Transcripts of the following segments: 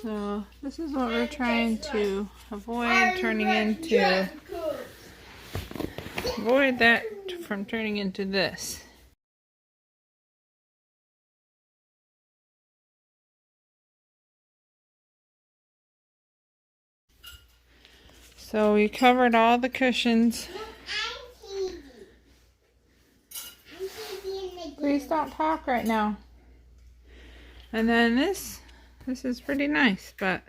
So this is what we're trying to avoid turning into. Avoid that from turning into this. So we covered all the cushions. Please don't talk right now. And then this is pretty nice, but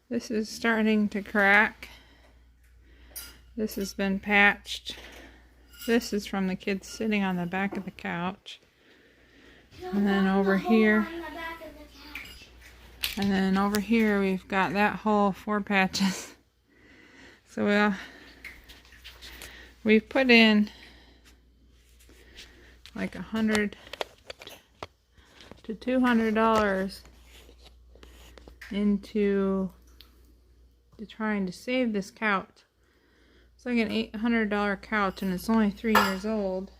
this is starting to crack. This has been patched. This is from the kids sitting on the back of the couch. And then over here, we've got that whole 4 patches. So we've put in like $100 to $200 into trying to save this couch. It's like an $800 couch, and it's only 3 years old.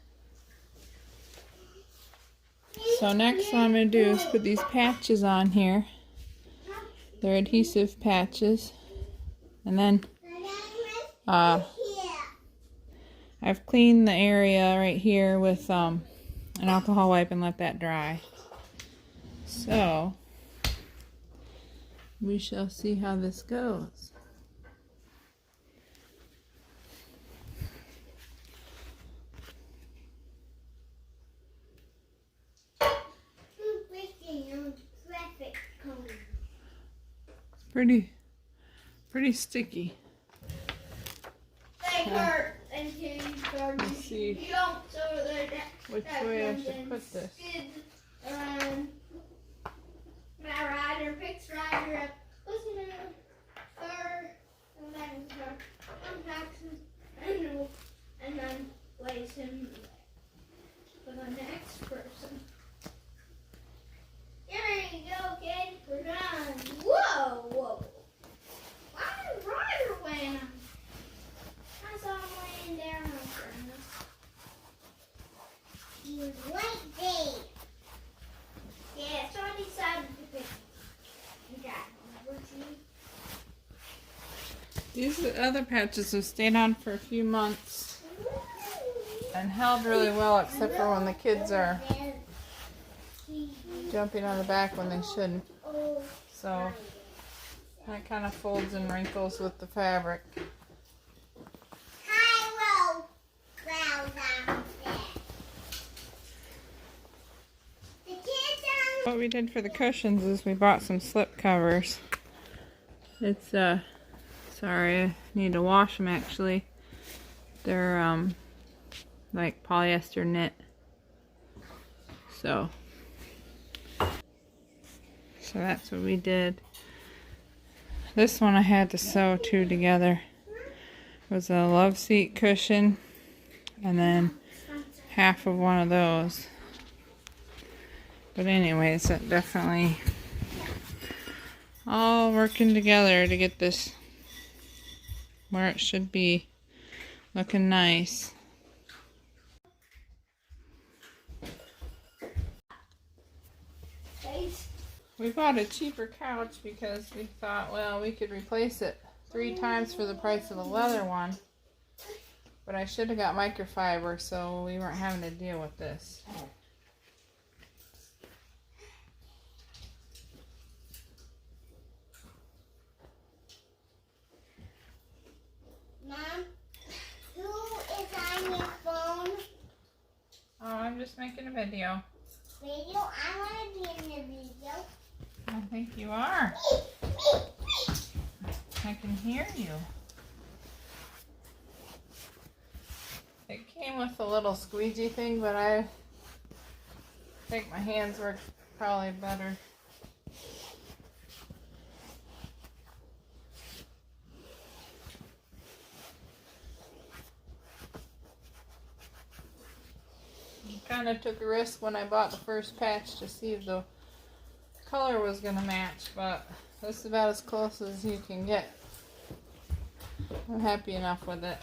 So next what I'm going to do is put these patches on here. They're adhesive patches. And then I've cleaned the area right here with an alcohol wipe and let that dry. So we shall see how this goes. It's pretty sticky. They hurt until you start to see which way I should put this. My rider picks Ryder up, listen to her, and then her, unpacks him, and then lays him for the next person. There you go, kid. We're done. Whoa, whoa. Why did Ryder win? I saw him laying down on furnace. He was right there. Yeah, so I decided to pick him. These other patches have stayed on for a few months and held really well, except for when the kids are jumping on the back when they shouldn't. So that kind of folds and wrinkles with the fabric. What we did for the cushions is we bought some slip covers. It's sorry, I need to wash them actually. They're like polyester knit. So that's what we did. This one I had to sew 2 together. It was a love seat cushion and then half of one of those. But anyways, that definitely all working together to get this where it should be, looking nice. We bought a cheaper couch because we thought, well, we could replace it 3 times for the price of the leather one. But I should have got microfiber so we weren't having to deal with this. Mom, who is on your phone? Oh, I'm just making a video. Video? I want to be in the video. I think you are. I can hear you. It came with a little squeegee thing, but I think my hands work probably better. Kind of took a risk when I bought the first patch to see if the color was going to match, but this is about as close as you can get. I'm happy enough with it.